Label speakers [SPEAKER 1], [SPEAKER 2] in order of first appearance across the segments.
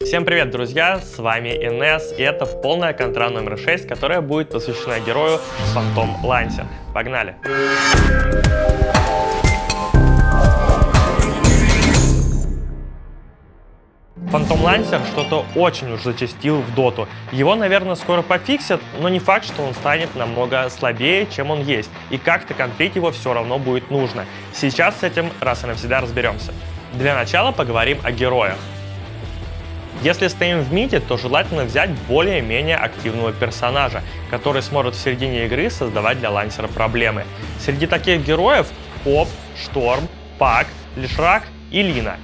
[SPEAKER 1] Всем привет, друзья! С вами Инесс, и это полная контра номер 6, которая будет посвящена герою Phantom Lancer. Погнали! Phantom Lancer что-то очень уж зачастил в доту. Его, наверное, скоро пофиксят, но не факт, что он станет намного слабее, чем он есть. И как-то контрить его все равно будет нужно. Сейчас с этим раз и навсегда разберемся. Для начала поговорим о героях. Если стоим в миде, то желательно взять более-менее активного персонажа, который сможет в середине игры создавать для лансера проблемы. Среди таких героев Коп, Шторм, Пак, Лишрак и Лина.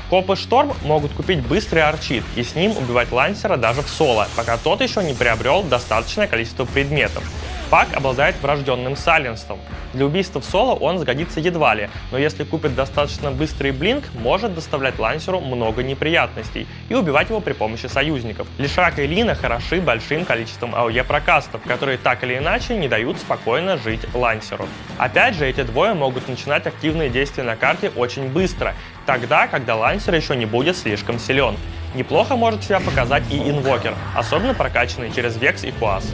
[SPEAKER 1] Коп и Шторм могут купить быстрый арчит и с ним убивать лансера даже в соло, пока тот еще не приобрел достаточное количество предметов. Пак обладает врожденным сайленсом. Для убийства в соло он сгодится едва ли, но если купит достаточно быстрый блинк, может доставлять лансеру много неприятностей и убивать его при помощи союзников. Лишрак и Лина хороши большим количеством АОЕ прокастов, которые так или иначе не дают спокойно жить лансеру. Опять же, эти двое могут начинать активные действия на карте очень быстро, тогда, когда лансер еще не будет слишком силен. Неплохо может себя показать и инвокер, особенно прокачанный через Векс и Куас.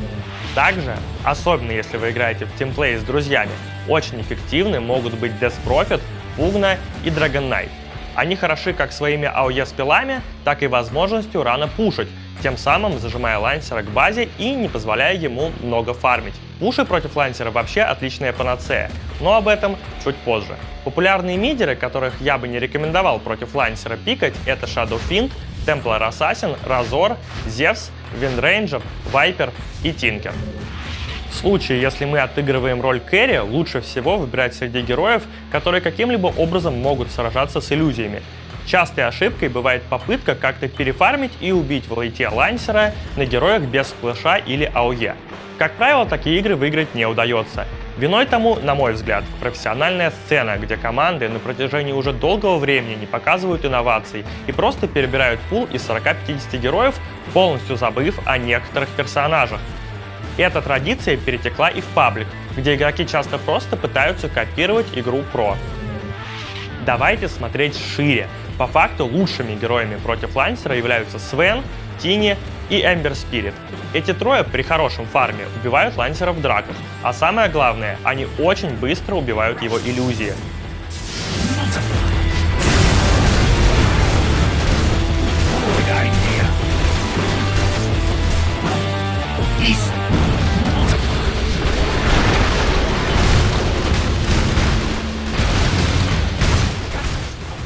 [SPEAKER 1] Также, особенно если вы играете в тимплей с друзьями, очень эффективны могут быть Death Prophet, Пугна и Dragon Knight. Они хороши как своими АОЕ спелами, так и возможностью рано пушить, тем самым зажимая лансера к базе и не позволяя ему много фармить. Пуши против лансера вообще отличная панацея, но об этом чуть позже. Популярные мидеры, которых я бы не рекомендовал против лансера пикать, это Shadow Fiend, Templar Assassin, Разор, Зевс, Виндрейнджер, Вайпер и Тинкер. В случае, если мы отыгрываем роль кэрри, лучше всего выбирать среди героев, которые каким-либо образом могут сражаться с иллюзиями. Частой ошибкой бывает попытка как-то перефармить и убить в лейте лансера на героях без сплэша или АОЕ. Как правило, такие игры выиграть не удается. Виной тому, на мой взгляд, профессиональная сцена, где команды на протяжении уже долгого времени не показывают инноваций и просто перебирают пул из 40-50 героев, полностью забыв о некоторых персонажах. Эта традиция перетекла и в паблик, где игроки часто просто пытаются копировать игру про. Давайте смотреть шире. По факту лучшими героями против лансера являются Свен, Тини и Эмбер Спирит. Эти трое при хорошем фарме убивают лансера в драках, а самое главное, они очень быстро убивают его иллюзии.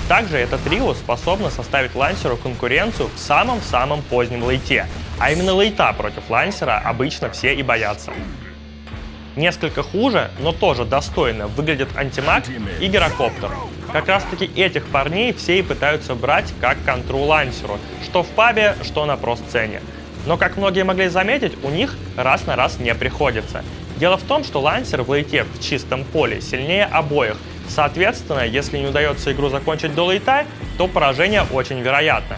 [SPEAKER 1] Также это трио способно составить лансеру конкуренцию в самом-самом позднем лейте, а именно лейта против лансера обычно все и боятся. Несколько хуже, но тоже достойно выглядят антимаг и гирокоптер. Как раз таки этих парней все и пытаются брать как контру лансеру, что в пабе, что на про-сцене. Но, как многие могли заметить, у них раз на раз не приходится. Дело в том, что лансер в лейте в чистом поле сильнее обоих. Соответственно, если не удается игру закончить до лейта, то поражение очень вероятно.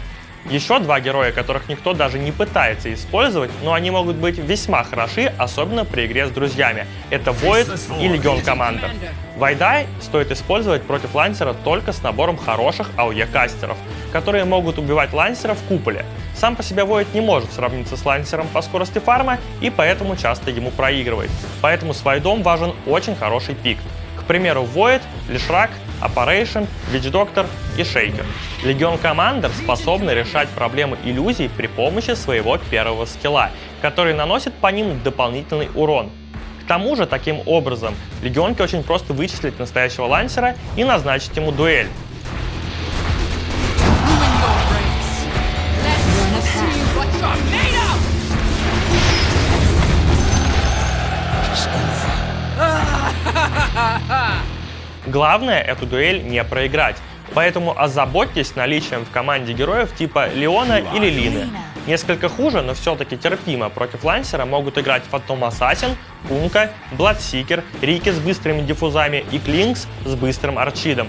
[SPEAKER 1] Еще два героя, которых никто даже не пытается использовать, но они могут быть весьма хороши, особенно при игре с друзьями. Это Void и Легион Командер. Вайдай стоит использовать против лансера только с набором хороших АОЕ-кастеров, которые могут убивать лансера в куполе. Сам по себе Void не может сравниться с лансером по скорости фарма и поэтому часто ему проигрывает. Поэтому с Вайдом важен очень хороший пик. К примеру, Void, Лишрак, Apparition, Вич-Доктор и Шейкер. Легион Командер способны решать проблемы иллюзий при помощи своего первого скилла, который наносит по ним дополнительный урон. К тому же, таким образом, легионке очень просто вычислить настоящего лансера и назначить ему дуэль. Главное эту дуэль не проиграть, поэтому озаботьтесь наличием в команде героев типа Леона или Лины. Несколько хуже, но все-таки терпимо против лансера могут играть Phantom Assassin, Кунка, Бладсикер, Рики с быстрыми диффузами и Клинкс с быстрым арчидом.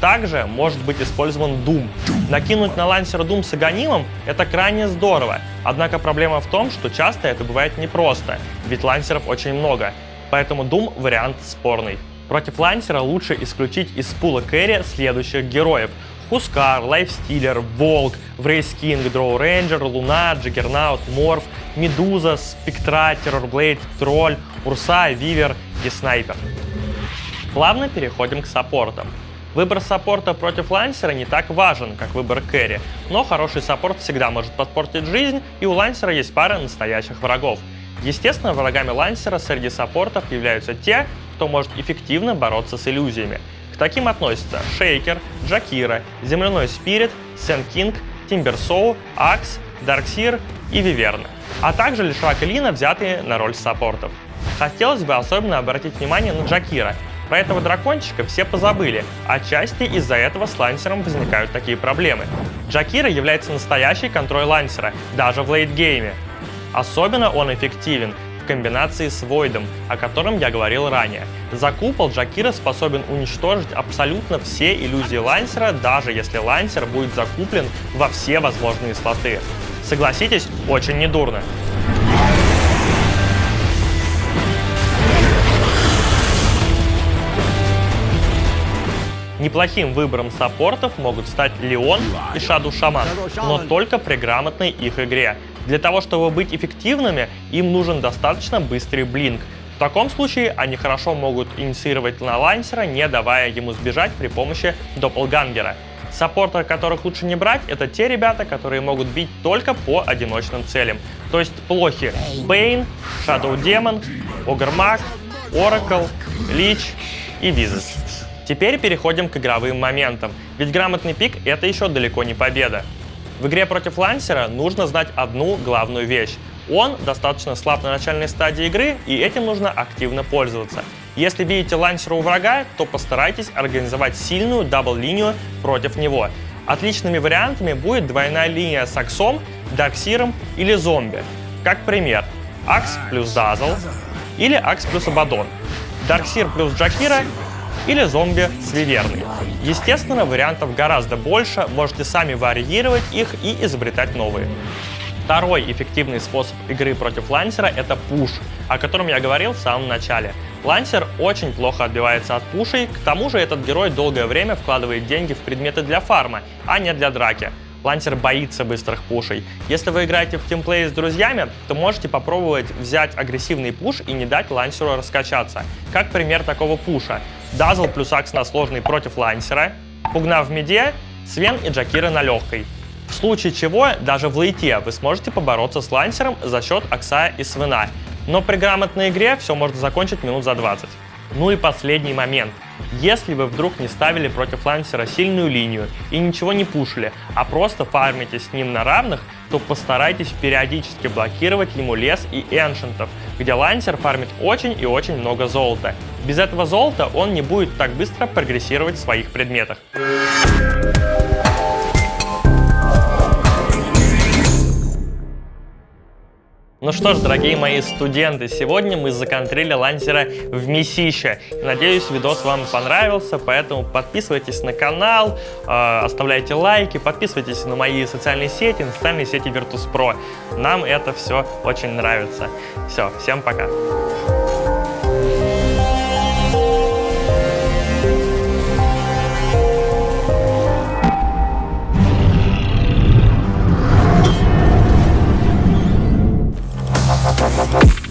[SPEAKER 1] Также может быть использован Doom. Накинуть на лансера Doom с Аганимом — это крайне здорово, однако проблема в том, что часто это бывает непросто, ведь лансеров очень много, поэтому Doom вариант спорный. Против лансера лучше исключить из пула кэрри следующих героев: Хускар, Лайфстилер, Волк, Врейскинг, Дроу Рейнджер, Луна, Джаггернаут, Морф, Медуза, Спектра, Террорблейд, Тролль, Урса, Вивер и Снайпер. Плавно переходим к саппортам. Выбор саппорта против лансера не так важен, как выбор кэрри, но хороший саппорт всегда может подпортить жизнь, и у лансера есть пара настоящих врагов. Естественно, врагами лансера среди саппортов являются те, кто может эффективно бороться с иллюзиями. К таким относятся Шейкер, Джакира, Земляной Спирит, Сен Кинг, Тимберсоу, Акс, Дарксир и Виверна, а также Лишак и Лина, взятые на роль саппортов. Хотелось бы особенно обратить внимание на Джакира. Про этого дракончика все позабыли, отчасти из-за этого с лансером возникают такие проблемы. Джакира является настоящей контрой лансера, даже в лейтгейме. Особенно он эффективен в комбинации с Войдом, о котором я говорил ранее. За купол Джакира способен уничтожить абсолютно все иллюзии лансера, даже если лансер будет закуплен во все возможные слоты. Согласитесь, очень недурно. Неплохим выбором саппортов могут стать Леон и Shadow Shaman, но только при грамотной их игре. Для того, чтобы быть эффективными, им нужен достаточно быстрый блинк. В таком случае они хорошо могут инициировать на лансера, не давая ему сбежать при помощи Доппелгангера. Саппорты, которых лучше не брать, это те ребята, которые могут бить только по одиночным целям. То есть плохи Бэйн, Shadow Demon, Ogre Mag, Oracle, Лич и Визит. Теперь переходим к игровым моментам, ведь грамотный пик — это еще далеко не победа. В игре против лансера нужно знать одну главную вещь. Он достаточно слаб на начальной стадии игры, и этим нужно активно пользоваться. Если видите лансера у врага, то постарайтесь организовать сильную дабл-линию против него. Отличными вариантами будет двойная линия с Аксом, Дарксиром или Зомби. Как пример, Акс плюс Дазл или Акс плюс Абадон, Дарксир плюс Джакира или Зомби с Виверной. Естественно, вариантов гораздо больше, можете сами варьировать их и изобретать новые. Второй эффективный способ игры против лансера — это пуш, о котором я говорил в самом начале. Лансер очень плохо отбивается от пушей, к тому же этот герой долгое время вкладывает деньги в предметы для фарма, а не для драки. Лансер боится быстрых пушей. Если вы играете в тимплей с друзьями, то можете попробовать взять агрессивный пуш и не дать лансеру раскачаться. Как пример такого пуша: Дазл плюс Акс на сложный против лансера, Пугна в миде, Свен и Джакира на легкой. В случае чего, даже в лейте вы сможете побороться с лансером за счет Акса и Свена. Но при грамотной игре все можно закончить минут за 20. Ну и последний момент. Если вы вдруг не ставили против лансера сильную линию и ничего не пушили, а просто фармите с ним на равных, то постарайтесь периодически блокировать ему лес и эншентов, где лансер фармит очень и очень много золота. Без этого золота он не будет так быстро прогрессировать в своих предметах. Ну что ж, дорогие мои студенты, сегодня мы законтрили лансера в месище. Надеюсь, видос вам понравился, поэтому подписывайтесь на канал, оставляйте лайки, подписывайтесь на мои социальные сети, на социальные сети Virtus.pro. Нам это все очень нравится. Все, всем пока.
[SPEAKER 2] Bye.